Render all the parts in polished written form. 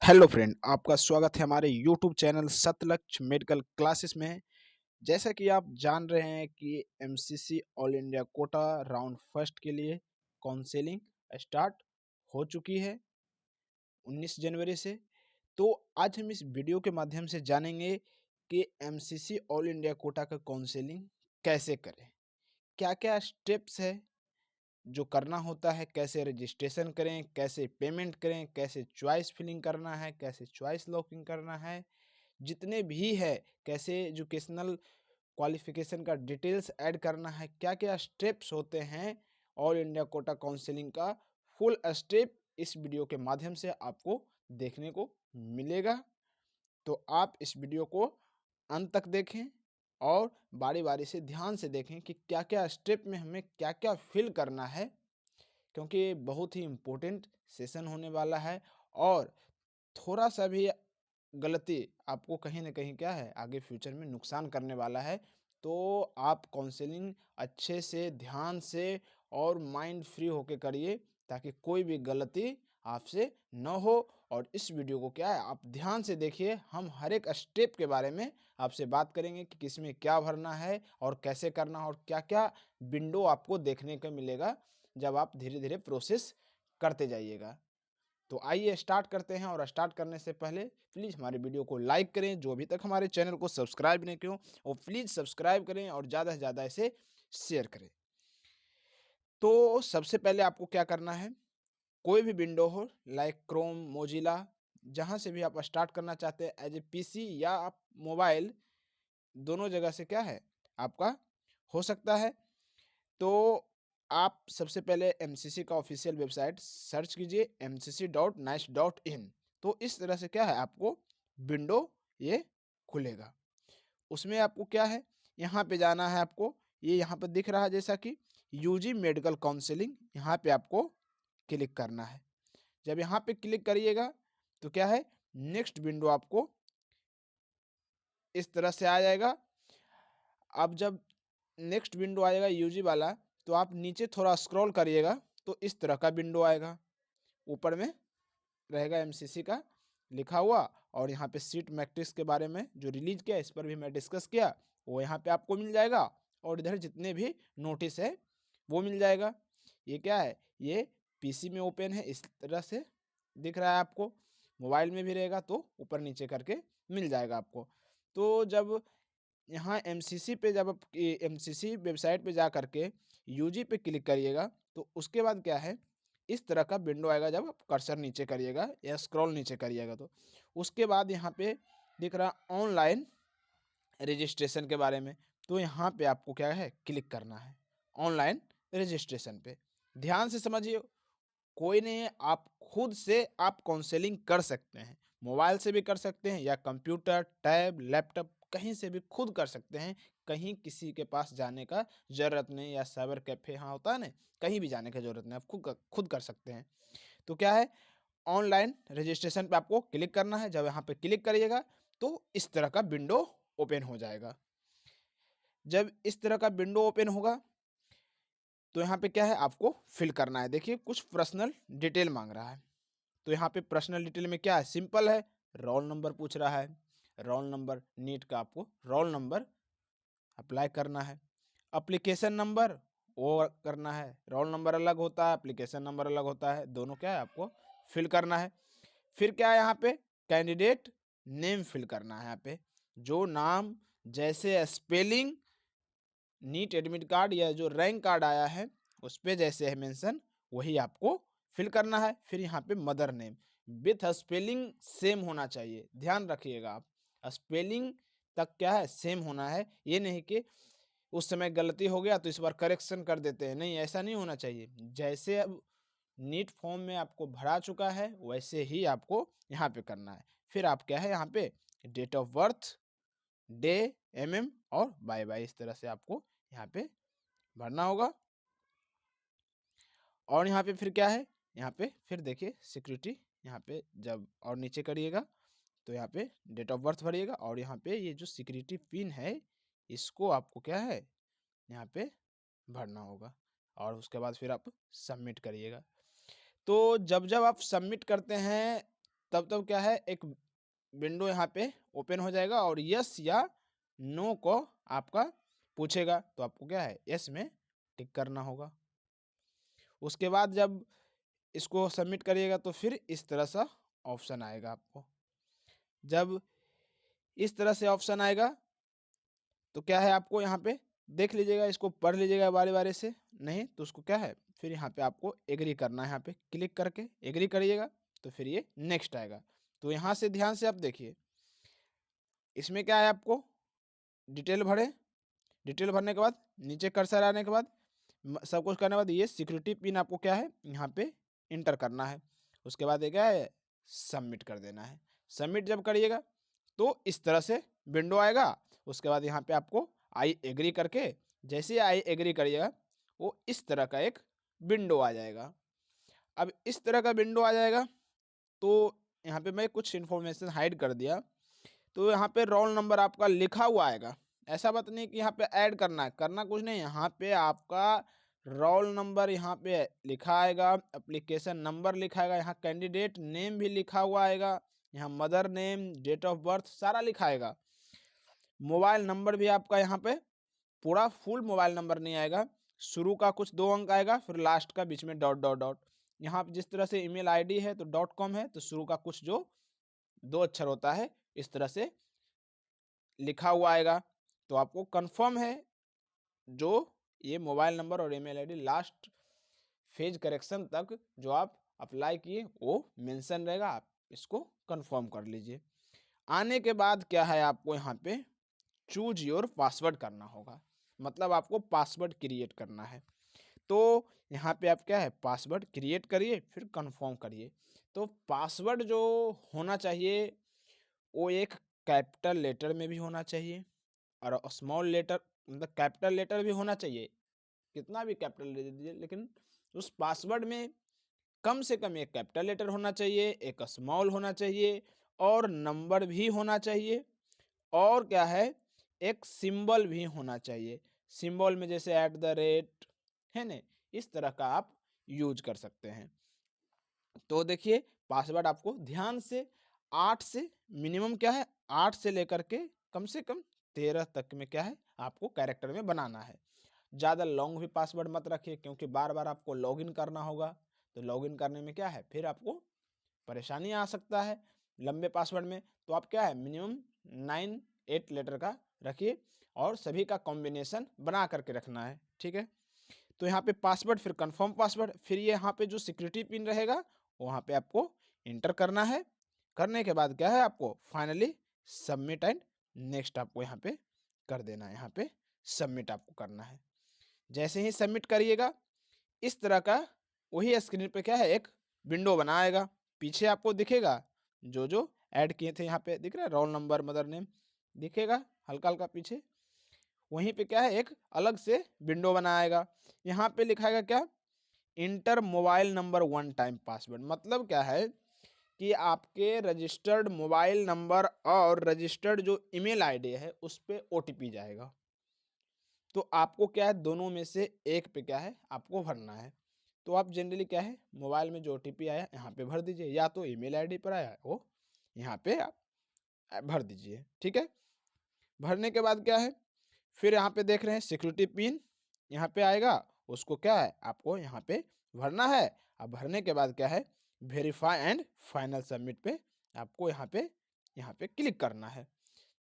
Hello friend, आपका स्वागत है हमारे यूट्यूब चैनल सतलक्ष्य मेडिकल क्लासेस में। जैसा कि आप जान रहे हैं कि MCC all India quota round first के लिए काउंसलिंग स्टार्ट हो चुकी है 19 जनवरी से। तो आज हम इस वीडियो के माध्यम से जानेंगे कि एमसीसी ऑल इंडिया कोटा का काउंसलिंग कैसे करें, क्या क्या स्टेप्स है जो करना होता है, कैसे रजिस्ट्रेशन करें, कैसे पेमेंट करें, कैसे चॉइस फिलिंग करना है, कैसे चॉइस लॉकिंग करना है, जितने भी है, कैसे एजुकेशनल क्वालिफिकेशन का डिटेल्स ऐड करना है, क्या क्या स्टेप्स होते हैं ऑल इंडिया कोटा काउंसलिंग का फुल स्टेप इस वीडियो के माध्यम से आपको देखने को मिलेगा। तो आप इस वीडियो को अंत तक देखें और बारी बारी से ध्यान से देखें कि क्या क्या स्टेप में हमें क्या क्या फिल करना है, क्योंकि ये बहुत ही इम्पोर्टेंट सेशन होने वाला है। और थोड़ा सा भी गलती आपको कहीं ना कहीं क्या है आगे फ्यूचर में नुकसान करने वाला है। तो आप काउंसलिंग अच्छे से ध्यान से और माइंड फ्री होके करिए ताकि कोई भी गलती आपसे न हो। और इस वीडियो को क्या है आप ध्यान से देखिए, हम हर एक स्टेप के बारे में आपसे बात करेंगे कि किसमें क्या भरना है और कैसे करना है और क्या क्या विंडो आपको देखने को मिलेगा जब आप धीरे धीरे प्रोसेस करते जाइएगा। तो आइए स्टार्ट करते हैं। और स्टार्ट करने से पहले प्लीज़ हमारे वीडियो को लाइक करें, जो अभी तक हमारे चैनल को सब्सक्राइब नहीं किए हो वो प्लीज़ सब्सक्राइब करें और ज़्यादा से ज़्यादा इसे शेयर करें। तो सबसे पहले आपको क्या करना है, कोई भी विंडो हो लाइक क्रोम, मोजिला, जहाँ से भी आप स्टार्ट करना चाहते हैं एज ए पीसी या आप मोबाइल, दोनों जगह से क्या है आपका हो सकता है। तो आप सबसे पहले एमसीसी का ऑफिशियल वेबसाइट सर्च कीजिए mcc.nice.in। तो इस तरह से क्या है आपको विंडो ये खुलेगा। उसमें आपको क्या है यहाँ पे जाना है, आपको ये यहाँ पे दिख रहा है जैसा कि यूजी मेडिकल काउंसलिंग, यहाँ पे आपको क्लिक करना है। जब यहाँ पे क्लिक करिएगा तो क्या है नेक्स्ट विंडो आपको इस तरह से आ जाएगा। अब जब नेक्स्ट विंडो आएगा यूजी वाला तो आप नीचे थोड़ा स्क्रॉल करिएगा तो इस तरह का विंडो आएगा। ऊपर में रहेगा एमसीसी का लिखा हुआ और यहाँ पे सीट मैट्रिक्स के बारे में जो रिलीज किया इस पर भी मैं डिस्कस किया, वो यहाँ पे आपको मिल जाएगा। और इधर जितने भी नोटिस है वो मिल जाएगा। ये क्या है, ये पीसी में ओपन है इस तरह से दिख रहा है आपको, मोबाइल में भी रहेगा तो ऊपर नीचे करके मिल जाएगा आपको। तो जब यहाँ एमसीसी पे जब आप एमसीसी वेबसाइट पे जा करके यूजी पे क्लिक करिएगा तो उसके बाद क्या है इस तरह का विंडो आएगा। जब आप कर्सर नीचे करिएगा या स्क्रॉल नीचे करिएगा तो उसके बाद यहाँ पे दिख रहा ऑनलाइन रजिस्ट्रेशन के बारे में, तो यहाँ पे आपको क्या है क्लिक करना है ऑनलाइन रजिस्ट्रेशन पे। ध्यान से समझिए, कोई नहीं है, आप खुद से आप काउंसलिंग कर सकते हैं, मोबाइल से भी कर सकते हैं या कंप्यूटर, टैब, लैपटॉप कहीं से भी खुद कर सकते हैं। कहीं किसी के पास जाने का ज़रूरत नहीं, या साइबर कैफे हाँ होता है ना, कहीं भी जाने की ज़रूरत नहीं, आप खुद कर सकते हैं। तो क्या है ऑनलाइन रजिस्ट्रेशन पे आपको क्लिक करना है। जब यहाँ पे क्लिक करिएगा तो इस तरह का विंडो ओपन हो जाएगा। जब इस तरह का विंडो ओपन होगा तो यहाँ पे क्या है आपको फिल करना है। देखिए कुछ पर्सनल डिटेल मांग रहा है, तो यहाँ पे पर्सनल डिटेल में क्या है सिंपल है, रोल नंबर पूछ रहा है, रोल नंबर नीट का आपको रोल नंबर अप्लाई करना है। एप्लीकेशन नंबर वो करना है, रोल नंबर अलग होता है, एप्लीकेशन नंबर अलग होता है, दोनों क्या है आपको फिल करना है। फिर क्या है यहाँ पे कैंडिडेट नेम फिल करना है। यहाँ पे जो नाम जैसे स्पेलिंग नीट एडमिट कार्ड या जो रैंक कार्ड आया है उस पर जैसे है मेंशन वही आपको फिल करना है। फिर यहाँ पे mother name with spelling same होना चाहिए, ध्यान रखिएगा आप स्पेलिंग तक क्या है सेम होना है। ये नहीं कि उस समय गलती हो गया तो इस बार करेक्शन कर देते हैं, नहीं ऐसा नहीं होना चाहिए। जैसे अब नीट फॉर्म में आपको भरा चुका है वैसे ही आपको यहाँ पे करना है। फिर आप क्या है यहाँ पे डेट ऑफ बर्थ, डे, और बाय बाय इस तरह से आपको यहाँ पे भरना होगा। और यहाँ पे फिर क्या है यहाँ पे फिर देखिए सिक्योरिटी, यहाँ पे जब और नीचे करिएगा तो यहाँ पे डेट ऑफ बर्थ भरिएगा और यहाँ पे ये जो सिक्योरिटी पिन है इसको आपको क्या है यहाँ पे भरना होगा। और उसके बाद फिर आप सबमिट करिएगा। तो जब जब आप सबमिट करते हैं तब क्या है, एक विंडो यहाँ पे ओपन हो जाएगा और यस या नो को आपका पूछेगा, तो आपको क्या है, यस में टिक करना होगा। उसके बाद जब इसको सबमिट करिएगा तो फिर इस तरह सा ऑप्शन आएगा आपको। जब इस तरह से ऑप्शन आएगा तो क्या है, आपको यहाँ पे देख लीजिएगा, इसको पढ़ लीजिएगा बारी बारी से, नहीं तो उसको क्या है, फिर यहाँ पे आपको एग्री करना है, यहाँ पे क्लिक करके एग्री करिएगा तो फिर ये नेक्स्ट आएगा। तो यहाँ से ध्यान से आप देखिए, इसमें क्या है, आपको डिटेल भरे, डिटेल भरने के बाद नीचे कर्सर आने के बाद सब कुछ करने के बाद ये सिक्योरिटी पिन आपको क्या है, यहाँ पे इंटर करना है। उसके बाद ये क्या है, सबमिट कर देना है। सबमिट जब करिएगा तो इस तरह से विंडो आएगा। उसके बाद यहाँ पे आपको आई एग्री करके, जैसे आई एग्री करिएगा वो इस तरह का एक विंडो आ जाएगा। अब इस तरह का विंडो आ जाएगा तो यहाँ पे मैं कुछ इन्फॉर्मेशन हाइड कर दिया, तो यहाँ पे रोल नंबर आपका लिखा हुआ आएगा। ऐसा बात नहीं कि यहाँ पे ऐड करना है, करना कुछ नहीं, यहाँ पे आपका रोल नंबर यहाँ पे लिखा आएगा, एप्लीकेशन नंबर लिखा आएगा, यहाँ कैंडिडेट नेम भी लिखा हुआ आएगा, यहाँ mother name, date of birth सारा लिखा आएगा। मोबाइल नंबर भी आपका यहाँ पे पूरा फुल मोबाइल नंबर नहीं आएगा, शुरू का कुछ 2 अंक आएगा, फिर लास्ट का बीच में डॉट डॉट डॉट। यहाँ जिस तरह से ईमेल आईडी है तो .com है, तो शुरू का कुछ जो 2 अक्षर होता है इस तरह से लिखा हुआ आएगा। तो आपको कंफर्म है जो ये मोबाइल नंबर और email ID last phase correction तक जो आप अप्लाई किए वो मेंशन रहेगा, आप इसको कंफर्म कर लीजिए। आने के बाद क्या है, आपको यहाँ पे चूज योर पासवर्ड करना होगा, मतलब आपको पासवर्ड क्रिएट करना है। तो यहाँ पे आप क्या है, पासवर्ड क्रिएट करिए फिर कंफर्म करिए। तो पासवर्ड जो होना चाहिए वो एक कैपिटल लेटर में भी होना चाहिए और स्मॉल लेटर, मतलब कैपिटल लेटर भी होना चाहिए, कितना भी कैपिटल दे दीजिए, लेकिन उस पासवर्ड में कम से कम एक कैपिटल लेटर होना चाहिए, एक स्मॉल होना चाहिए और नंबर भी होना चाहिए। और क्या है, एक सिंबल भी होना चाहिए। सिंबल में जैसे @ है ना, इस तरह का आप यूज कर सकते हैं। तो देखिए पासवर्ड आपको ध्यान से 8 से मिनिमम क्या है, 8 से लेकर के कम से कम 13 तक में क्या है आपको कैरेक्टर में बनाना है। ज़्यादा लॉन्ग भी पासवर्ड मत रखिए, क्योंकि बार बार आपको लॉगिन करना होगा, तो लॉगिन करने में क्या है फिर आपको परेशानी आ सकता है लंबे पासवर्ड में। तो आप क्या है मिनिमम 9-8 लेटर का रखिए और सभी का कॉम्बिनेशन बना करके रखना है, ठीक है। तो यहाँ पे पासवर्ड, फिर कंफर्म पासवर्ड, फिर ये यहाँ पे जो सिक्योरिटी पिन रहेगा वहाँ पे आपको इंटर करना है। करने के बाद क्या है, आपको फाइनली सबमिट एंड नेक्स्ट आपको यहाँ पे कर देना है, यहाँ पे सबमिट आपको करना है। जैसे ही सबमिट करिएगा इस तरह का वही स्क्रीन पे क्या है एक विंडो बना आएगा। पीछे आपको दिखेगा जो ऐड किए थे, यहाँ पे दिख रहा है रोल नंबर, मदर नेम दिखेगा हल्का हल्का पीछे। वहीं पे क्या है एक अलग से विंडो बना आएगा, यहाँ पे लिखाएगा क्या, inter mobile number 1 time password. मतलब क्या है कि आपके रजिस्टर्ड मोबाइल नंबर और रजिस्टर्ड जो ईमेल आईडी है उस पर OTP जाएगा। तो आपको क्या है दोनों में से एक पे क्या है आपको भरना है। तो आप जनरली क्या है मोबाइल में जो OTP आया यहाँ पे भर दीजिए, या तो ईमेल आईडी पर आया वो यहाँ पे आप भर दीजिए, ठीक है। भरने के बाद क्या है, फिर यहाँ पे देख रहे हैं सिक्योरिटी पिन यहाँ पे आएगा, उसको क्या है आपको यहाँ पे भरना है। अब भरने के बाद क्या है वेरीफाई एंड फाइनल सबमिट पे आपको यहाँ पे क्लिक करना है।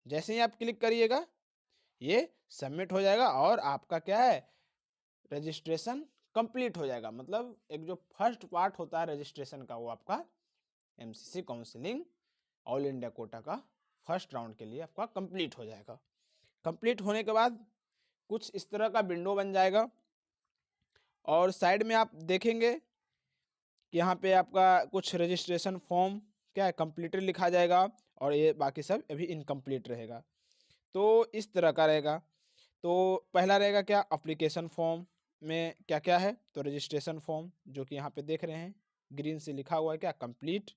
जैसे ही आप क्लिक करिएगा ये सबमिट हो जाएगा और आपका क्या है रजिस्ट्रेशन कंप्लीट हो जाएगा। मतलब एक जो फर्स्ट पार्ट होता है रजिस्ट्रेशन का वो आपका MCC counselling all India quota का फर्स्ट राउंड के लिए आपका कंप्लीट हो जाएगा। कंप्लीट होने के बाद कुछ इस तरह का विंडो बन जाएगा और साइड में आप देखेंगे कि यहाँ पे आपका कुछ रजिस्ट्रेशन फॉर्म क्या है कंप्लीटेड लिखा जाएगा और ये बाकी सब अभी इनकम्प्लीट रहेगा। तो इस तरह का रहेगा। तो पहला रहेगा क्या एप्लीकेशन फॉर्म में क्या क्या है, तो रजिस्ट्रेशन फॉर्म जो कि यहाँ पे देख रहे हैं ग्रीन से लिखा हुआ है क्या कंप्लीट,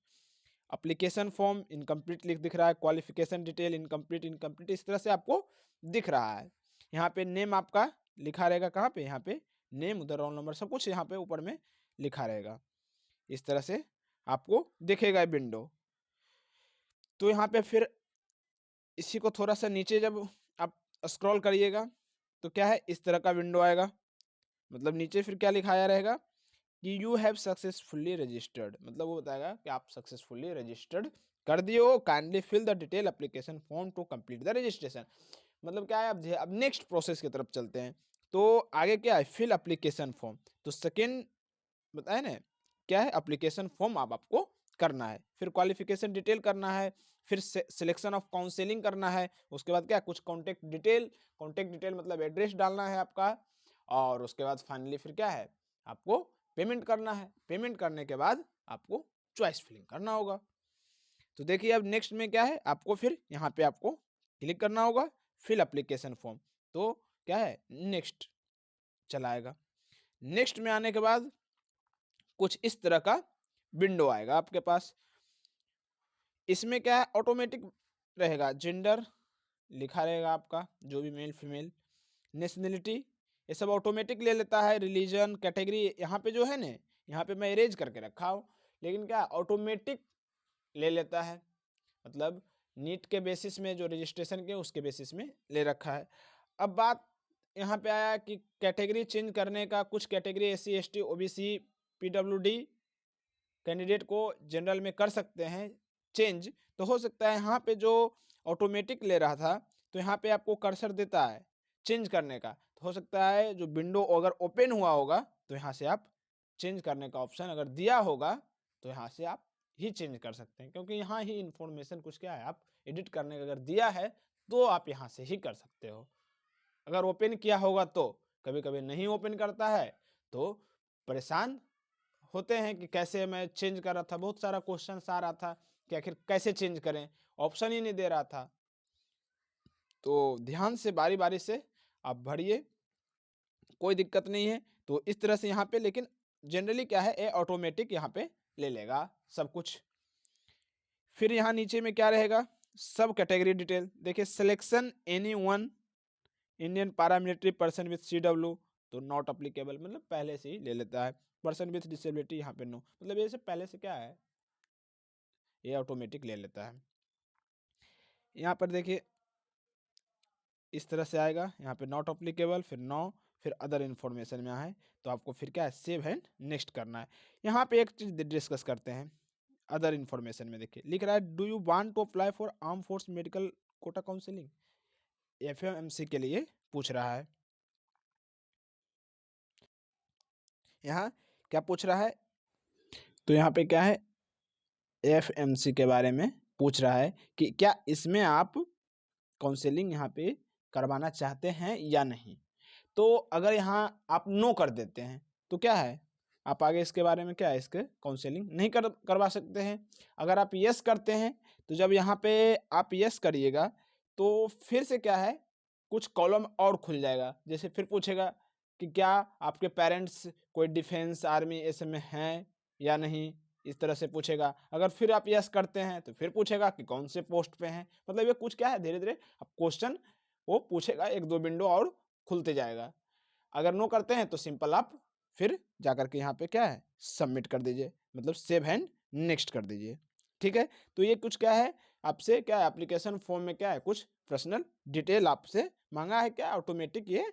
एप्लीकेशन फॉर्म इनकम्प्लीट दिख रहा है, क्वालिफिकेशन डिटेल इनकम्प्लीट इस तरह से आपको दिख रहा है। यहाँ पे नेम आपका लिखा रहेगा, कहाँ पे यहाँ पे नेम, उधर रोल नंबर, सब कुछ यहाँ पे ऊपर में लिखा रहेगा। इस तरह से आपको दिखेगा विंडो। तो यहाँ पे फिर इसी को थोड़ा सा नीचे जब आप स्क्रॉल करिएगा तो क्या है, इस तरह का विंडो आएगा। मतलब नीचे फिर क्या लिखाया रहेगा कि यू हैव सक्सेसफुली रजिस्टर्ड, मतलब वो बताएगा कि आप सक्सेसफुली रजिस्टर्ड कर दिए हो, kindly fill the detail application form to complete the registration. मतलब क्या है, अब नेक्स्ट प्रोसेस की तरफ चलते हैं। तो आगे क्या है, फिल एप्लीकेशन फॉर्म। तो सेकेंड बताया ना, क्या है, एप्लीकेशन फॉर्म आपको करना है, फिर क्वालिफिकेशन डिटेल करना है, फिर सिलेक्शन ऑफ काउंसलिंग करना है, उसके बाद क्या, कुछ कॉन्टेक्ट डिटेल मतलब एड्रेस डालना है आपका, और उसके बाद फाइनली फिर क्या है, आपको पेमेंट करना है। पेमेंट करने के बाद आपको चॉइस फिलिंग करना होगा। तो देखिए अब नेक्स्ट में क्या है, आपको फिर यहाँ पे आपको क्लिक करना होगा, फिल एप्लीकेशन फॉर्म। तो क्या है, नेक्स्ट चलाएगा। नेक्स्ट में आने के बाद कुछ इस तरह का विंडो आएगा आपके पास। इसमें क्या है, ऑटोमेटिक रहेगा, जेंडर लिखा रहेगा आपका, जो भी मेल फीमेल, नेशनलिटी, ये सब ऑटोमेटिक ले लेता है। रिलीजन, कैटेगरी यहाँ पे जो है ना, यहाँ पे मैं इरेज करके रखा हूँ, लेकिन क्या ऑटोमेटिक ले लेता है। मतलब नीट के बेसिस में जो रजिस्ट्रेशन के उसके बेसिस में ले रखा है। अब बात यहाँ पे आया कि कैटेगरी चेंज करने का, कुछ category SC ST OBC PWD candidate को जनरल में कर सकते हैं चेंज। तो हो सकता है यहाँ पे जो ऑटोमेटिक ले रहा था, तो यहाँ पे आपको कर्सर देता है चेंज करने का, तो हो सकता है जो विंडो अगर ओपन हुआ होगा तो यहाँ से आप चेंज करने का ऑप्शन अगर दिया होगा तो यहाँ से आप ही चेंज कर सकते हैं, क्योंकि यहाँ ही इंफॉर्मेशन कुछ क्या है, आप एडिट करने का अगर दिया है तो आप यहाँ से ही कर सकते हो। अगर ओपन किया होगा तो कभी कभी नहीं ओपन करता है, तो परेशान होते हैं कि कैसे मैं चेंज कर रहा था, बहुत सारा क्वेश्चन आ रहा था कि आखिर कैसे चेंज करें, ऑप्शन ही नहीं दे रहा था। तो ध्यान से बारी बारी से आप भरिए, कोई दिक्कत नहीं है। तो इस तरह से यहाँ पे, लेकिन जनरली क्या है, ये ऑटोमेटिक यहाँ पे ले लेगा सब कुछ। फिर यहाँ नीचे में क्या रहेगा, सब कैटेगरी डिटेल देखिए, selection any one Indian paramilitary person with CW, तो नॉट अप्लीकेबल, मतलब पहले से ही ले लेता है। पर्सन विथ डिसेबिलिटी यहाँ पे नो, मतलब ये सब पहले से क्या है, ये ऑटोमेटिक ले लेता है। यहाँ पर देखिए इस तरह से आएगा, यहाँ पे नॉट अप्लीकेबल, फिर नो, फिर अदर इन्फॉर्मेशन में आए तो आपको फिर क्या है, सेव एंड नेक्स्ट करना है। यहाँ पे एक चीज डिस्कस करते हैं, अदर इन्फॉर्मेशन में देखिए लिख रहा है, do you want to apply for arm force medical quota counselling, FMC के लिए पूछ रहा है। यहाँ क्या पूछ रहा है, तो यहाँ पे क्या है, FMC के बारे में पूछ रहा है कि क्या इसमें आप काउंसलिंग यहाँ पे करवाना चाहते हैं या नहीं। तो अगर यहाँ आप नो कर देते हैं तो क्या है, आप आगे इसके बारे में क्या है, इसके काउंसलिंग नहीं करवा सकते हैं। अगर आप यस करते हैं तो जब यहाँ पे आप यस करिएगा तो फिर से क्या है, कुछ कॉलम और खुल जाएगा, जैसे फिर पूछेगा कि क्या आपके पेरेंट्स कोई डिफेंस आर्मी ऐसे में हैं या नहीं, इस तरह से पूछेगा। अगर फिर आप यस करते हैं तो फिर पूछेगा कि कौन से पोस्ट पे हैं। मतलब ये कुछ क्या है, धीरे धीरे अब क्वेश्चन वो पूछेगा, एक दो विंडो और खुलते जाएगा। अगर नो करते हैं तो सिंपल आप फिर जाकर के यहाँ पे क्या है, सबमिट कर दीजिए, मतलब सेव एंड नेक्स्ट कर दीजिए। ठीक है, तो ये कुछ क्या है, आपसे क्या है, एप्लीकेशन फॉर्म में क्या है, कुछ पर्सनल डिटेल आपसे मांगा है, क्या ऑटोमेटिक ये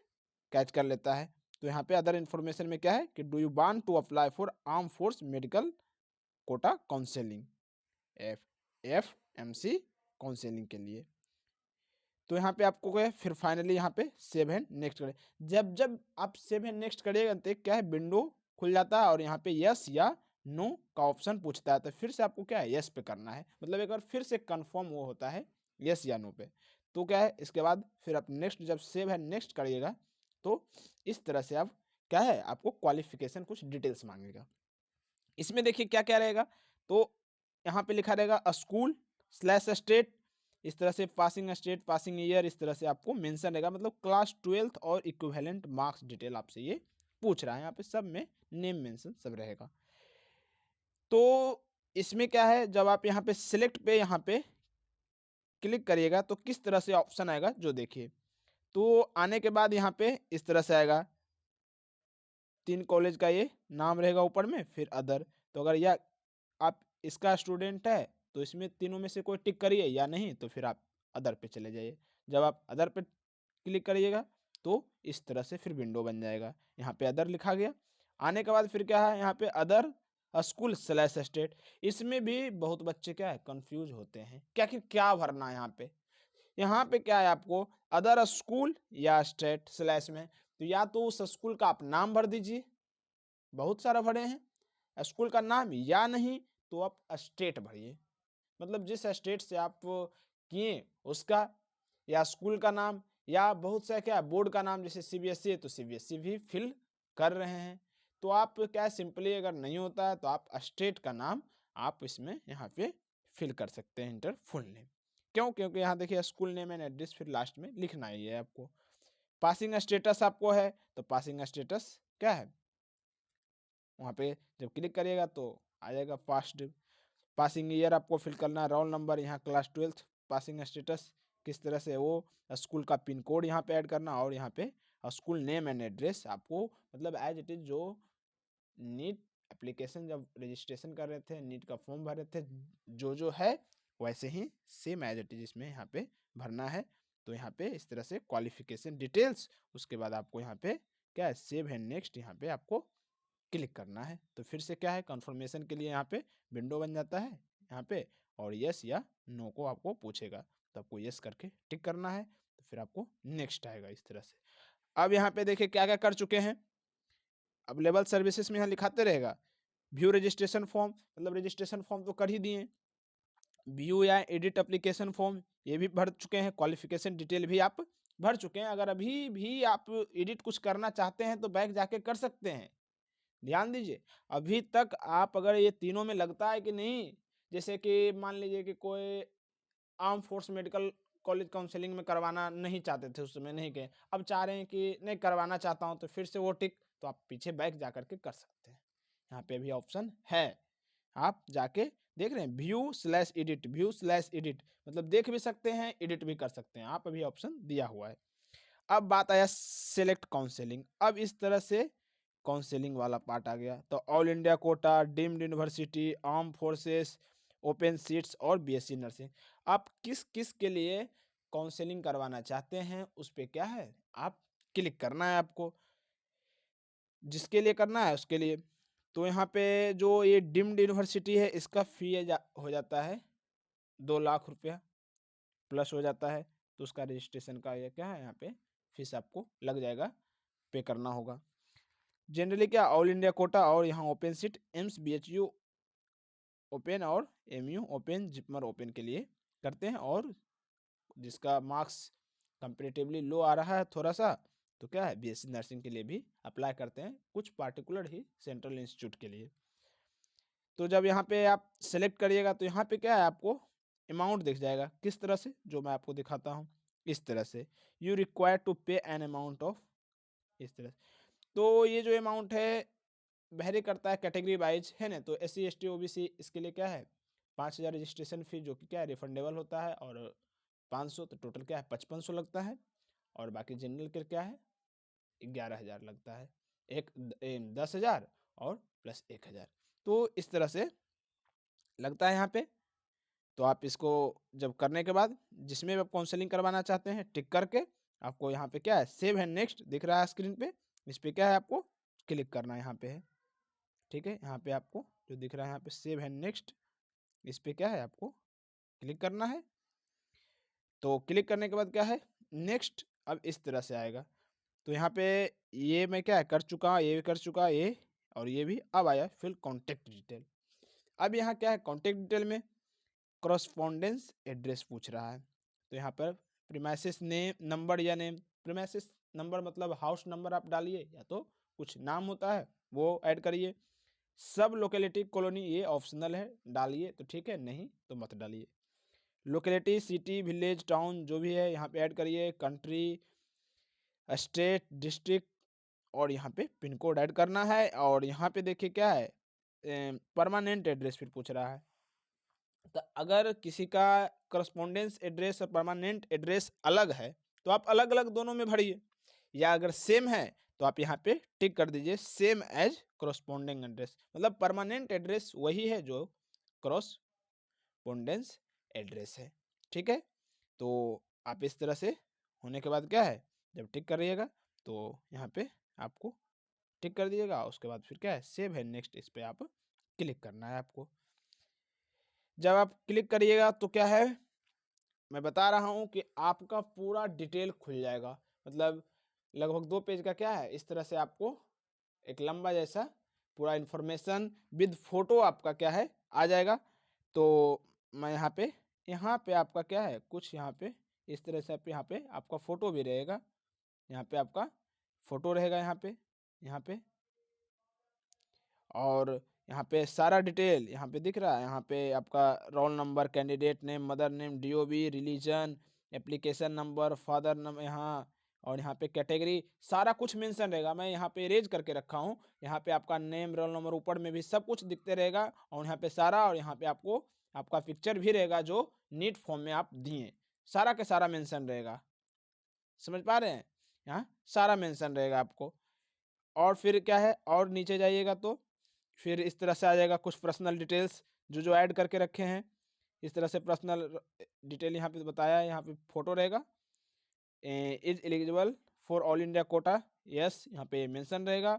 कैच कर लेता है। तो यहाँ पे अदर इन्फॉर्मेशन में क्या है कि do you want to apply for arm force medical quota counselling, FMC counselling के लिए। तो यहाँ पे आपको क्या है, फिर फाइनली यहाँ पे सेव एंड नेक्स्ट करें। जब जब आप सेव एंड नेक्स्ट करिएगा तो क्या है, विंडो खुल जाता है और यहाँ पे यस या नो का ऑप्शन पूछता है, तो फिर से आपको क्या है, यस पे करना है। मतलब एक बार फिर से कंफर्म वो होता है यस या नो पे। तो क्या है, इसके बाद फिर आप नेक्स्ट जब सेव एंड नेक्स्ट करिएगा तो इस तरह से आप क्या है, आपको क्वालिफिकेशन कुछ डिटेल्स मांगेगा। इसमें देखिए क्या क्या रहेगा, तो यहाँ पे लिखा रहेगा स्कूल स्लैश स्टेट, इस तरह से पासिंग स्टेट, पासिंग ईयर, इस तरह से आपको मेंशन रहेगा। मतलब क्लास 12th और इक्विवेलेंट मार्क्स डिटेल आपसे ये पूछ रहा है, यहाँ पे सब में नेम मेंशन सब रहेगा। तो इसमें क्या है, जब आप यहाँ पे सिलेक्ट पे यहाँ पे क्लिक करिएगा तो किस तरह से ऑप्शन आएगा जो देखिए। तो आने के बाद यहाँ पे इस तरह से आएगा, 3 कॉलेज का ये नाम रहेगा ऊपर में, फिर अदर। तो अगर यह आप इसका स्टूडेंट है तो इसमें तीनों में से कोई टिक करिए, या नहीं तो फिर आप अदर पे चले जाइए। जब आप अदर पे क्लिक करिएगा तो इस तरह से फिर विंडो बन जाएगा। यहाँ पे अदर लिखा गया। आने के बाद फिर क्या है, यहाँ पे अदर स्कूल स्लैश स्टेट। इसमें भी बहुत बच्चे क्या है कंफ्यूज होते हैं, क्या भरना है यहाँ पे। यहाँ पे क्या है, आपको अदर स्कूल या स्टेट स्लैश में, तो या तो उस स्कूल का आप नाम भर दीजिए, बहुत सारा भरे हैं स्कूल का नाम, या नहीं तो आप स्टेट भरिए, मतलब जिस स्टेट से आप किए उसका, या स्कूल का नाम, या बहुत सा क्या बोर्ड का नाम, जैसे सीबीएसई है तो सीबीएसई भी फिल कर रहे हैं। तो आप क्या सिंपली अगर नहीं होता है तो आप स्टेट का नाम आप इसमें यहाँ पे फिल कर सकते हैं, इंटर फुल नेम। क्यों? क्योंकि यहाँ देखिए स्कूल नेम एंड एड्रेस फिर लास्ट में लिखना ही है आपको। पासिंग स्टेटस आपको है तो पासिंग स्टेटस क्या है, वहाँ पे जब क्लिक करिएगा तो आ जाएगा पास्ट। पासिंग ईयर आपको फिल करना है, रोल नंबर, यहाँ क्लास 12, पासिंग स्टेटस किस तरह से वो, स्कूल का पिन कोड यहाँ पे ऐड करना, और यहाँ पे स्कूल नेम एंड एड्रेस आपको, मतलब एज इट इज जो नीट एप्लीकेशन जब रजिस्ट्रेशन कर रहे थे, नीट का फॉर्म भर रहे थे, जो है वैसे ही सेम एज इट इज इसमें यहाँ पे भरना है। तो यहाँ पे इस तरह से क्वालिफिकेशन डिटेल्स, उसके बाद आपको यहाँ पे क्या है सेव एंड नेक्स्ट यहाँ पे आपको क्लिक करना है। तो फिर से क्या है कंफर्मेशन के लिए यहाँ पे विंडो बन जाता है यहाँ पे, और यस या नो को आपको पूछेगा, तो आपको यस करके टिक करना है, तो फिर आपको नेक्स्ट आएगा इस तरह से। अब यहाँ पे देखिए क्या क्या कर चुके हैं। अब लेवल सर्विसेज में यहाँ लिखाते रहेगा व्यू रजिस्ट्रेशन फॉर्म, मतलब रजिस्ट्रेशन फॉर्म तो कर ही दिए, व्यू या एडिट एप्लीकेशन फॉर्म ये भी भर चुके हैं, क्वालिफिकेशन डिटेल भी आप भर चुके हैं। अगर अभी भी आप एडिट कुछ करना चाहते हैं तो बैक जाके कर सकते हैं। ध्यान दीजिए, अभी तक आप अगर ये तीनों में लगता है कि नहीं, जैसे कि मान लीजिए कि कोई arm force medical college counselling में करवाना नहीं चाहते थे उस समय, नहीं गए, अब चाह रहे हैं कि नहीं करवाना चाहता हूं, तो फिर से वो टिक, तो आप पीछे बैक जा करके कर सकते हैं। यहाँ पे भी ऑप्शन है, आप जाके देख रहे हैं view slash edit, view slash edit, मतलब देख भी सकते हैं एडिट भी कर सकते हैं, आप अभी ऑप्शन दिया हुआ है। अब बात आया सेलेक्ट काउंसलिंग, अब इस तरह से काउंसलिंग वाला पार्ट आ गया। तो all India quota, deemed university, arm forces, open seats और बीएससी नर्सिंग, आप किस किस के लिए काउंसलिंग करवाना चाहते हैं उस पर क्या है आप क्लिक करना है आपको, जिसके लिए करना है उसके लिए। तो यहाँ पे जो ये डीम्ड यूनिवर्सिटी है इसका फी हो जाता है 2 लाख रुपया प्लस हो जाता है, तो उसका रजिस्ट्रेशन का ये क्या है यहाँ पे फीस आपको लग जाएगा, पे करना होगा। जनरली क्या ऑल इंडिया कोटा और यहाँ open seat AIIMS BHU open और एमयू ओपन जिपमर ओपन के लिए करते हैं, और जिसका मार्क्स कंपेरेटिवली लो आ रहा है थोड़ा सा, तो क्या है बीएससी नर्सिंग के लिए भी अप्लाई करते हैं, कुछ पार्टिकुलर ही सेंट्रल इंस्टीट्यूट के लिए। तो जब यहाँ पे आप सेलेक्ट करिएगा तो यहाँ पे क्या है आपको अमाउंट दिख जाएगा, किस तरह से, जो मैं आपको दिखाता हूँ इस तरह से, यू रिक्वायर टू पे एन अमाउंट ऑफ, इस तरह से। तो ये जो अमाउंट है वेरी करता है कैटेगरी वाइज, है ना। तो SC ST OBC इसके लिए क्या है 5,000 रजिस्ट्रेशन फीस, जो कि क्या है रिफंडेबल होता है, और 500, तो टोटल क्या है 5500 लगता है, और बाकी जनरल के क्या है 11,000 लगता है, 10,000 और प्लस 1,000, तो इस तरह से लगता है यहाँ पे। तो आप इसको जब करने के बाद जिसमें भी आप काउंसलिंग करवाना चाहते हैं टिक करके आपको यहाँ पे क्या है सेव एंड नेक्स्ट दिख रहा है स्क्रीन पे, इस पे क्या है आपको क्लिक करना है यहाँ पे है, ठीक है। यहाँ पे आपको जो दिख रहा है यहाँ पे सेव एंड नेक्स्ट, इस पे क्या है आपको क्लिक करना है। तो क्लिक करने के बाद क्या है नेक्स्ट, अब इस तरह से आएगा। तो यहाँ पे ये मैं क्या है कर चुका, ये भी कर चुका, ये और ये भी। अब आया फिर कॉन्टेक्ट डिटेल। अब यहाँ क्या है कॉन्टेक्ट डिटेल में करस्पॉन्डेंस एड्रेस पूछ रहा है, तो यहाँ पर प्रीमाइसिस नेम नंबर या नेम, प्रीमाइसिस नंबर मतलब हाउस नंबर आप डालिए, या तो कुछ नाम होता है वो ऐड करिए। सब लोकेलिटी कॉलोनी ये ऑप्शनल है, डालिए तो ठीक है, नहीं तो मत डालिए। लोकेलिटी सिटी विलेज टाउन जो भी है यहाँ पे ऐड करिए, कंट्री स्टेट डिस्ट्रिक्ट, और यहाँ पे पिन कोड ऐड करना है। और यहाँ पे देखिए क्या है परमानेंट एड्रेस फिर पूछ रहा है, तो अगर किसी का करस्पॉन्डेंस एड्रेस और परमानेंट एड्रेस अलग है तो आप अलग अलग दोनों में भरिए, या अगर सेम है तो आप यहाँ पे टिक कर दीजिए सेम एज करस्पॉन्डिंग एड्रेस, मतलब परमानेंट एड्रेस वही है जो क्रॉस कॉरेस्पॉन्डेंस एड्रेस है। ठीक है, तो आप इस तरह से होने के बाद क्या है, जब टिक करिएगा तो यहाँ पे आपको टिक कर दिएगा, उसके बाद फिर क्या है, सेव है नेक्स्ट, इस पे आप क्लिक करना है आपको। जब आप क्लिक करिएगा तो क्या है, मैं बता रहा हूँ कि आपका पूरा डिटेल खुल जाएगा, मतलब लगभग 2 पेज का क्या है, इस तरह से आपको एक लंबा जैसा पूरा इन्फॉर्मेशन विद फोटो आपका क्या है आ जाएगा। तो मैं यहाँ पे आपका क्या है, कुछ यहाँ पे इस तरह से यहाँ पे आपका फोटो भी रहेगा, यहाँ पे आपका फोटो रहेगा यहाँ पे और यहाँ पे सारा डिटेल यहाँ पे दिख रहा है। यहाँ पे आपका roll number, candidate name, mother name, DOB, religion, application number, father number यहाँ, और यहाँ पे कैटेगरी, सारा कुछ मेंशन रहेगा। मैं यहाँ पे इरेज करके रखा हूँ। यहाँ पे आपका नेम, रोल नंबर ऊपर में भी सब कुछ दिखते रहेगा, और यहाँ पे सारा, और यहाँ पे आपको आपका पिक्चर भी रहेगा जो नीट फॉर्म में आप दिए, सारा के सारा मेंशन रहेगा। समझ पा रहे हैं, यहाँ सारा मेंशन रहेगा आपको। और फिर क्या है, और नीचे जाइएगा तो फिर इस तरह से आ जाएगा कुछ पर्सनल डिटेल्स जो ऐड करके रखे हैं। इस तरह से पर्सनल डिटेल यहाँ पे बताया है, यहाँ पे फोटो रहेगा। Is eligible for all India quota, yes यहाँ पे मेंशन रहेगा।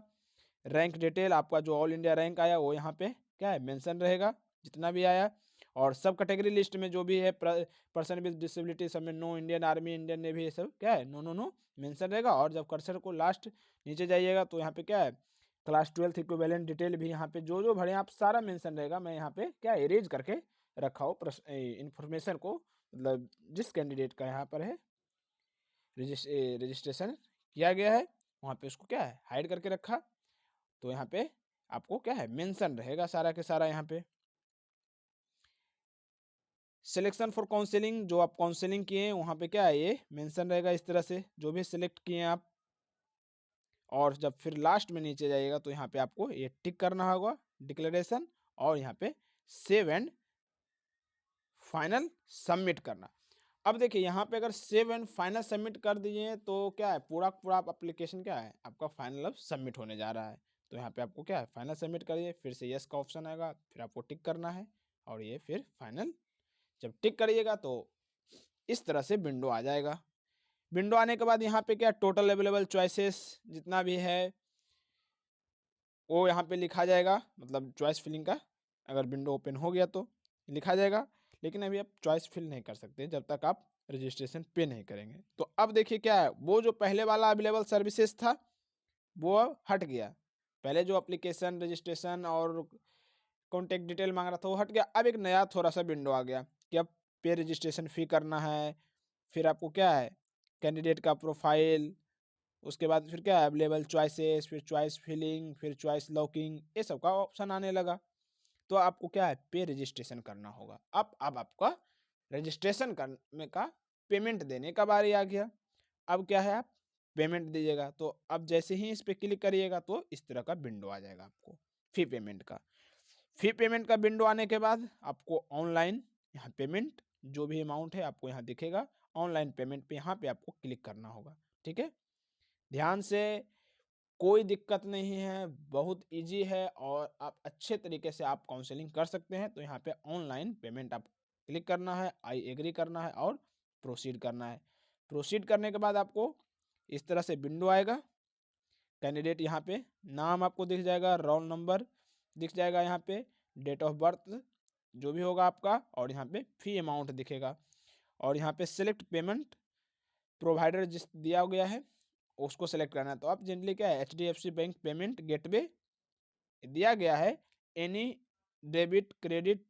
रैंक डिटेल, आपका जो ऑल इंडिया रैंक आया वो यहाँ पे क्या है मेंशन रहेगा, जितना भी आया। और सब कैटेगरी लिस्ट में जो भी है, पर्सन विद डिसेबिलिटी, सब में no, Indian army, Indian navy, ये सब क्या है नो नो नो मेंशन रहेगा। और जब कर्सर को लास्ट नीचे जाइएगा तो यहाँ पे क्या है, क्लास 12 इक्विवेलेंट डिटेल भी यहाँ पे जो भरे आप सारा मेंशन रहेगा। मैं यहाँ पे क्या इरेज करके रखा हूँ इन्फॉर्मेशन को, मतलब जिस कैंडिडेट का यहाँ पर है रजिस्ट्रेशन किया गया है वहाँ पे उसको क्या है हाइड करके रखा। तो यहाँ पे आपको क्या है मेंशन रहेगा सारा के सारा। यहाँ पे सिलेक्शन फॉर काउंसलिंग, जो आप काउंसलिंग किए हैं वहाँ पे क्या है ये मेंशन रहेगा, इस तरह से जो भी सिलेक्ट किए हैं आप। और जब फिर लास्ट में नीचे जाइएगा तो यहाँ पे आपको ये टिक करना होगा डिक्लेरेशन, और यहाँ पे सेव एंड फाइनल सबमिट करना। अब देखिए यहाँ पे अगर सेव एंड फाइनल सबमिट कर दीजिए तो क्या है, पूरा पूरा एप्लीकेशन क्या है आपका फाइनल अब सबमिट होने जा रहा है। तो यहाँ पे आपको क्या है फाइनल सबमिट करिए, फिर से यस का ऑप्शन आएगा, फिर आपको टिक करना है, और ये फिर फाइनल जब टिक करिएगा तो इस तरह से विंडो आ जाएगा। विंडो आने के बाद यहाँ पे क्या टोटल अवेलेबल चॉइसेस जितना भी है वो यहाँ पे लिखा जाएगा, मतलब चॉइस फिलिंग का अगर विंडो ओपन हो गया तो लिखा जाएगा। लेकिन अभी आप चॉइस फिल नहीं कर सकते जब तक आप रजिस्ट्रेशन पे नहीं करेंगे। तो अब देखिए क्या है, वो जो पहले वाला अवेलेबल सर्विसेज था वो अब हट गया। पहले जो एप्लीकेशन, रजिस्ट्रेशन और कॉन्टेक्ट डिटेल मांग रहा था वो हट गया। अब एक नया थोड़ा सा विंडो आ गया कि अब पे रजिस्ट्रेशन फ़ी करना है, फिर आपको क्या है कैंडिडेट का प्रोफाइल, उसके बाद फिर क्या है अवेलेबल चॉइसेस, फिर चॉइस फिलिंग, फिर चॉइस लॉकिंग, ये सब का ऑप्शन आने लगा। तो आपको क्या है पे रजिस्ट्रेशन करना होगा। अब आपका रजिस्ट्रेशन करने का पेमेंट देने का बारी आ गया। अब क्या है आप पेमेंट दीजिएगा। तो अब जैसे ही इस पर क्लिक करिएगा तो इस तरह का विंडो आ जाएगा आपको फी पेमेंट का। फी पेमेंट का विंडो आने के बाद आपको ऑनलाइन यहाँ पेमेंट जो भी अमाउंट है आपको यहाँ दिखेगा, ऑनलाइन पेमेंट पे यहाँ पे आपको क्लिक करना होगा। ठीक है, ध्यान से, कोई दिक्कत नहीं है, बहुत इजी है, और आप अच्छे तरीके से आप काउंसलिंग कर सकते हैं। तो यहाँ पे ऑनलाइन पेमेंट आप क्लिक करना है, आई एग्री करना है और प्रोसीड करना है। प्रोसीड करने के बाद आपको इस तरह से विंडो आएगा। कैंडिडेट यहाँ पे नाम आपको दिख जाएगा, रोल नंबर दिख जाएगा, यहाँ पे डेट ऑफ बर्थ जो भी होगा आपका, और यहाँ पे फी अमाउंट दिखेगा। और यहाँ पे सिलेक्ट पेमेंट प्रोवाइडर जिस दिया गया है उसको सेलेक्ट करना है। तो आप जनरली क्या है HDFC बैंक पेमेंट गेटवे दिया गया है, एनी डेबिट, क्रेडिट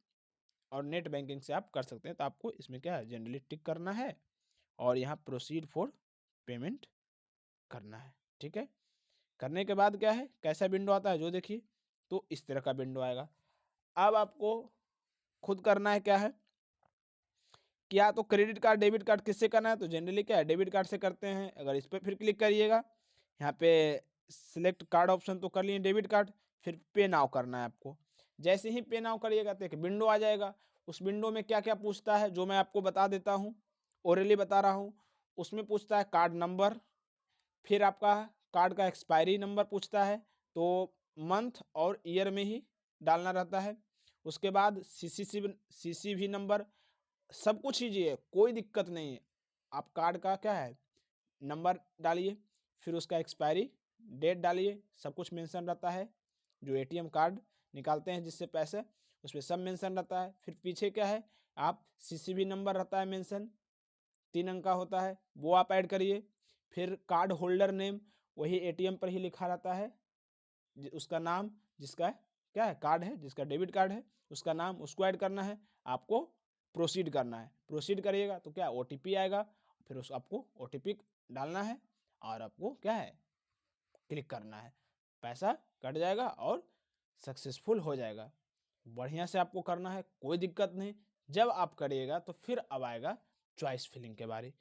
और नेट बैंकिंग से आप कर सकते हैं। तो आपको इसमें क्या है जनरली टिक करना है, और यहाँ प्रोसीड फॉर पेमेंट करना है। ठीक है, करने के बाद क्या है कैसा विंडो आता है जो देखिए, तो इस तरह का विंडो आएगा। अब आपको खुद करना है क्या है, क्या तो क्रेडिट कार्ड, डेबिट कार्ड किससे करना है, तो जनरली क्या है डेबिट कार्ड से करते हैं। अगर इस पर फिर क्लिक करिएगा, यहाँ पे सिलेक्ट कार्ड ऑप्शन तो कर लिए डेबिट कार्ड, फिर पे नाउ करना है आपको। जैसे ही पे नाउ करिएगा तो एक विंडो आ जाएगा। उस विंडो में क्या क्या पूछता है जो मैं आपको बता देता हूँ, ओरली बता रहा हूँ। उसमें पूछता है कार्ड नंबर, फिर आपका कार्ड का एक्सपायरी नंबर पूछता है, तो मंथ और ईयर में ही डालना रहता है। उसके बाद सीसीवी नंबर, सब कुछ ईजी है, कोई दिक्कत नहीं है। आप कार्ड का क्या है नंबर डालिए, फिर उसका एक्सपायरी डेट डालिए, सब कुछ मेंशन रहता है। जो एटीएम कार्ड निकालते हैं जिससे पैसे, उस पर सब मेंशन रहता है। फिर पीछे क्या है, आप सीसीवी नंबर रहता है मेंशन, 3 अंक का होता है, वो आप ऐड करिए। फिर कार्ड होल्डर नेम वही एटीएम पर ही लिखा रहता है, उसका नाम, जिसका क्या है कार्ड है, जिसका डेबिट कार्ड है उसका नाम, उसको ऐड करना है। आपको प्रोसीड करना है, प्रोसीड करिएगा तो क्या ओटीपी आएगा, फिर उस आपको ओटीपी डालना है और आपको क्या है क्लिक करना है, पैसा कट जाएगा और सक्सेसफुल हो जाएगा। बढ़िया से आपको करना है, कोई दिक्कत नहीं। जब आप करिएगा तो फिर अब आएगा चॉइस फिलिंग के बारे।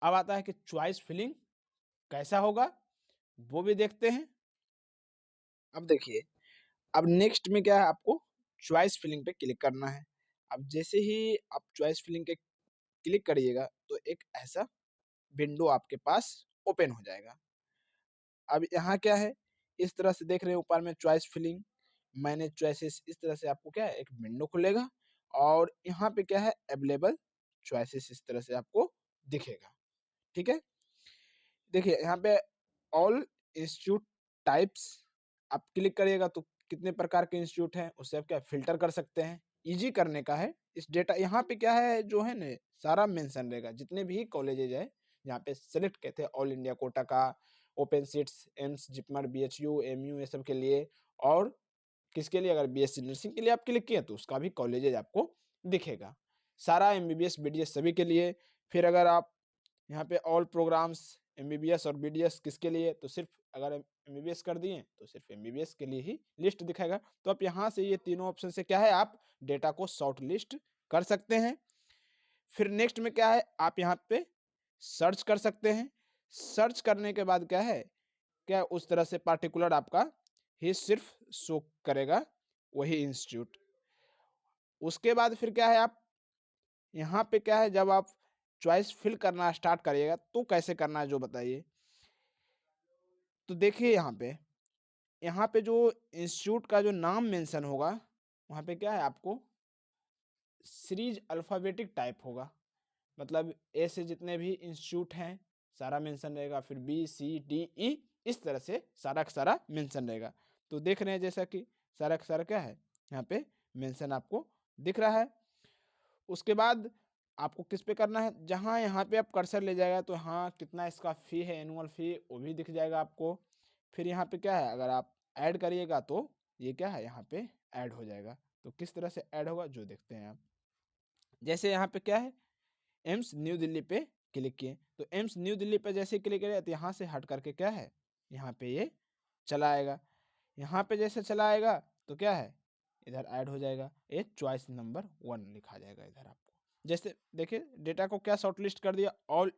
अब आता है कि चॉइस फिलिंग कैसा होगा वो भी देखते हैं। अब देखिए, अब नेक्स्ट में क्या है, आपको चॉइस फिलिंग पे क्लिक करना है। अब जैसे ही आप चॉइस फिलिंग के क्लिक करिएगा तो एक ऐसा विंडो आपके पास ओपन हो जाएगा। अब यहाँ क्या है, इस तरह से देख रहे हैं ऊपर में चॉइस फिलिंग, मैनेज चॉइसेस, इस तरह से आपको क्या है एक विंडो खुलेगा और यहाँ पे क्या है अवेलेबल चॉइसेस, इस तरह से आपको दिखेगा। ठीक है, देखिए यहाँ पे ऑल इंस्टीट्यूट टाइप्स आप क्लिक करिएगा तो कितने प्रकार के इंस्टीट्यूट हैं उससे आप क्या फिल्टर कर सकते हैं। इजी करने का है इस डेटा, यहाँ पे क्या है जो है ना सारा मेंशन रहेगा, जितने भी कॉलेजेज है यहाँ पे सेलेक्ट कहते हैं ऑल इंडिया कोटा का, open seats, AIIMS, JIPMER, BHU, MU, ये सब के लिए। और किसके लिए, अगर बीएससी नर्सिंग के लिए आप क्लिक किए तो उसका भी कॉलेजेज आपको दिखेगा, सारा एमबीबीएस बीडीएस सभी के लिए। फिर अगर आप यहाँ पे ऑल प्रोग्राम्स एमबीबीएस और बीडीएस किसके लिए, तो सिर्फ अगर एमबीबीएस कर दिए तो सिर्फ एमबीबीएस के लिए ही लिस्ट दिखाएगा। तो आप यहाँ से ये तीनों ऑप्शन से क्या है आप डेटा को शॉर्ट लिस्ट कर सकते हैं। फिर नेक्स्ट में क्या है, आप यहाँ पे सर्च कर सकते हैं। सर्च करने के बाद क्या है, क्या उस तरह से पार्टिकुलर आपका ही सिर्फ शो करेगा वही इंस्टीट्यूट। उसके बाद फिर क्या है, आप यहाँ पे क्या है जब आप चॉइस फिल करना स्टार्ट करिएगा तो कैसे करना है जो बताइए। तो देखिए यहाँ पे जो इंस्टीट्यूट का जो नाम मेंशन होगा वहाँ पे क्या है आपको सीरीज अल्फ़ाबेटिक टाइप होगा, मतलब ए से जितने भी इंस्टीट्यूट हैं सारा मेंशन रहेगा, फिर बी सी डी ई, इस तरह से सारा का सारा मेंशन रहेगा। तो देख रहे हैं जैसा कि सारा का सारा क्या है यहाँ पे मेंशन आपको दिख रहा है। उसके बाद आपको किस पे करना है, जहाँ यहाँ पे आप कर्सर ले जाएगा तो हाँ कितना इसका फ़ी है, एनुअल फ़ी वो भी दिख जाएगा आपको। फिर यहाँ पे क्या है, अगर आप ऐड करिएगा तो ये क्या है यहाँ पे ऐड हो जाएगा। तो किस तरह से ऐड होगा जो देखते हैं आप। जैसे यहाँ पे क्या है एम्स न्यू दिल्ली पे क्लिक किए तो एम्स न्यू दिल्ली पे जैसे क्लिक करें तो यहाँ से हट करके क्या है यहाँ पे ये चला आएगा। यहाँ पे जैसे चला आएगा तो क्या है इधर ऐड हो जाएगा, ये चॉइस नंबर 1 लिखा जाएगा इधर आपको। जैसे देखिए डेटा को क्या शॉर्टलिस्ट कर दिया, ऑल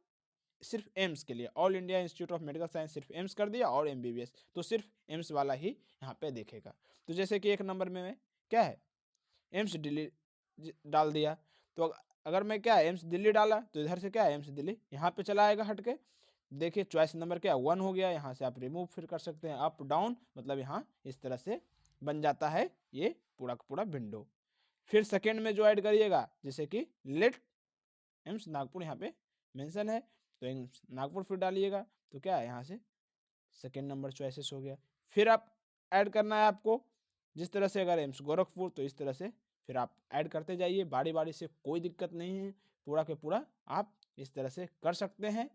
सिर्फ एम्स के लिए, all India institute of medical science सिर्फ एम्स कर दिया और एमबीबीएस तो सिर्फ एम्स वाला ही यहाँ पे दिखेगा। तो जैसे कि एक नंबर में क्या है एम्स दिल्ली डाल दिया, तो अगर मैं क्या एम्स दिल्ली डाला तो इधर से क्या एम्स दिल्ली यहाँ पे चला आएगा हट के। देखिए चॉइस नंबर क्या 1 हो गया, यहाँ से आप रिमूव फिर कर सकते हैं अप डाउन, मतलब यहाँ इस तरह से बन जाता है ये पूरा का पूरा विंडो। फिर सेकेंड में जो ऐड करिएगा जैसे कि लेट एम्स नागपुर यहाँ पे मेंशन है तो एम्स नागपुर फिर डालिएगा तो क्या है यहाँ से सेकेंड नंबर चॉइसेस हो गया। फिर आप ऐड करना है आपको जिस तरह से, अगर एम्स गोरखपुर तो इस तरह से फिर आप ऐड करते जाइए बारी बारी से, कोई दिक्कत नहीं है, पूरा के पूरा आप इस तरह से कर सकते हैं।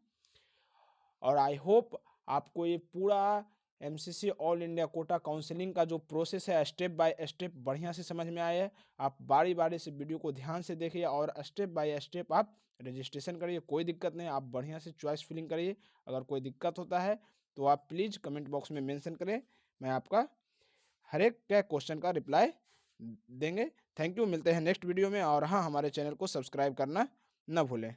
और आई होप आपको ये पूरा MCC all India quota counselling का जो प्रोसेस है स्टेप बाय स्टेप बढ़िया से समझ में आया है। आप बारी बारी से वीडियो को ध्यान से देखिए और स्टेप बाय स्टेप आप रजिस्ट्रेशन करिए, कोई दिक्कत नहीं, आप बढ़िया से चॉइस फिलिंग करिए। अगर कोई दिक्कत होता है तो आप प्लीज़ कमेंट बॉक्स में मेंशन करें, मैं आपका हर एक क्या क्वेश्चन का रिप्लाई देंगे। थैंक यू, मिलते हैं नेक्स्ट वीडियो में। और हाँ, हमारे चैनल को सब्सक्राइब करना न भूलें।